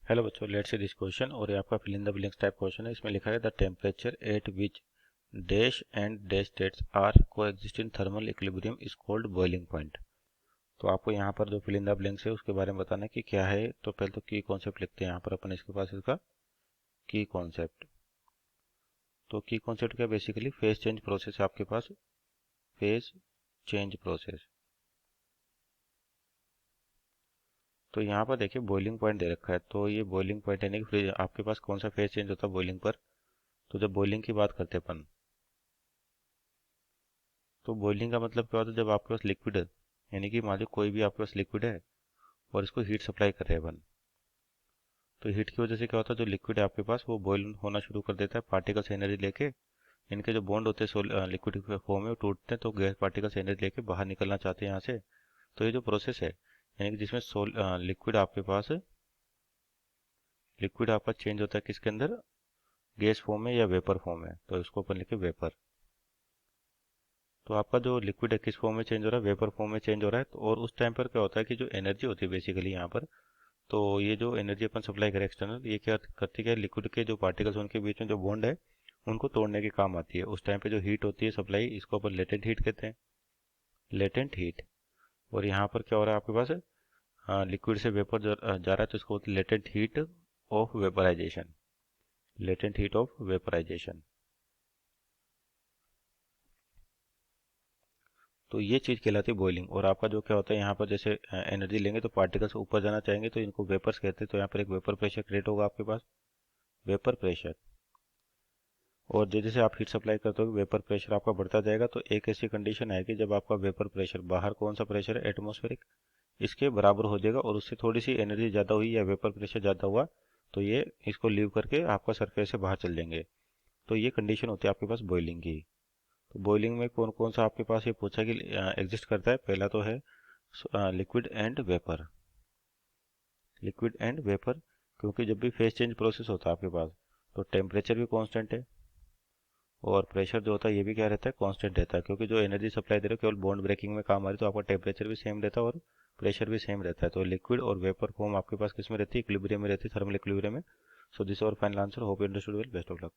Hello बच्चों, let's see this question. और ये आपका fill in the blanks type question है। इसमें लिखा है the temperature at which dash and dash states are coexist in thermal equilibrium is called boiling point. तो आपको यहाँ पर जो फिल इन द ब्लैंक्स है उसके बारे में बताना है कि क्या है। तो पहले तो की कॉन्सेप्ट लिखते हैं यहाँ पर अपन इसके पास इसका की कॉन्सेप्ट। तो की कॉन्सेप्ट क्या, बेसिकली फेज चेंज प्रोसेस है आपके पास, फेज चेंज प्रोसेस। तो यहाँ पर देखिए बॉइलिंग पॉइंट दे रखा है। तो ये बॉइलिंग पॉइंट यानी कि आपके पास कौन सा फेज चेंज होता है बॉइलिंग पर। तो जब बॉइलिंग की बात करते हैं अपन, तो बॉइलिंग का मतलब क्या होता है, जब आपके पास लिक्विड है, यानी कि मान लीजिए कोई भी आपके पास लिक्विड है और इसको हीट सप्लाई कर रहे हैं अपन। तो हीट की वजह से क्या होता है, जो लिक्विड है आपके पास वो बॉयल होना शुरू कर देता है, पार्टिकल्स एनर्जी लेके। इनके जो बॉन्ड होते हैं लिक्विड फॉर्म में वो टूटते हैं, तो गैस पार्टिकल्स एनर्जी लेके बाहर निकलना चाहते हैं यहाँ से। तो ये जो प्रोसेस है, यानी कि जिसमें लिक्विड आपके पास, लिक्विड आपका चेंज होता है किसके अंदर, गैस फॉर्म में या वेपर फॉर्म में। तो इसको अपन लिखे वेपर। तो आपका जो लिक्विड है किस फॉर्म में चेंज हो रहा है, वेपर फॉर्म में चेंज हो रहा है। तो और उस टाइम पर क्या होता है कि जो एनर्जी होती है बेसिकली यहाँ पर, तो ये जो एनर्जी अपन सप्लाई करें एक्सटर्नल, ये क्या करती है, लिक्विड के जो पार्टिकल्स उनके बीच में जो बॉन्ड है उनको तोड़ने के काम आती है। उस टाइम पे जो हीट होती है सप्लाई, इसको अपन लेटेंट हीट कहते हैं, लेटेंट हीट। और यहाँ पर क्या हो रहा है आपके पास, लिक्विड से वेपर जा रहा है, तो इसको बोलते हैं latent heat of vaporisation, latent heat of vaporisation. तो ये चीज़ कहलाती है बॉइलिंग। और आपका जो क्या होता है यहाँ पर, जैसे एनर्जी लेंगे तो पार्टिकल्स ऊपर जाना चाहेंगे, तो इनको वेपर्स कहते हैं। तो यहाँ पर एक वेपर प्रेशर क्रिएट होगा आपके पास, वेपर प्रेशर। और जैसे जैसे आप हीट सप्लाई करते हो वेपर प्रेशर आपका बढ़ता जाएगा। तो एक ऐसी कंडीशन है कि जब आपका वेपर प्रेशर, बाहर कौन सा प्रेशर है, एटमॉस्फेरिक, इसके बराबर हो जाएगा और उससे थोड़ी सी एनर्जी ज़्यादा हुई या वेपर प्रेशर ज़्यादा हुआ, तो ये इसको लीव करके आपका सरफेस से बाहर चल जाएंगे। तो ये कंडीशन होती है आपके पास बॉइलिंग की। तो बॉइलिंग में कौन कौन सा आपके पास ये पूछा कि एग्जिस्ट करता है। पहला तो है liquid and vapour, liquid and vapour. क्योंकि जब भी फेज चेंज प्रोसेस होता है आपके पास, तो टेम्परेचर भी कांस्टेंट है और प्रेशर जो होता है ये भी क्या रहता है, कांस्टेंट रहता है। क्योंकि जो एनर्जी सप्लाई दे रहे हो केवल बॉन्ड ब्रेकिंग में काम आ रही है, तो आपका टेम्परेचर भी सेम रहता है और प्रेशर भी सेम रहता है। तो लिक्विड और वेपर फॉर्म आपके पास किस में रहती है, इक्विलिब्रियम में रहती है, थर्मल इक्विलिब्रियम में। सो दिस और final answer. Hope you understood well, best of luck.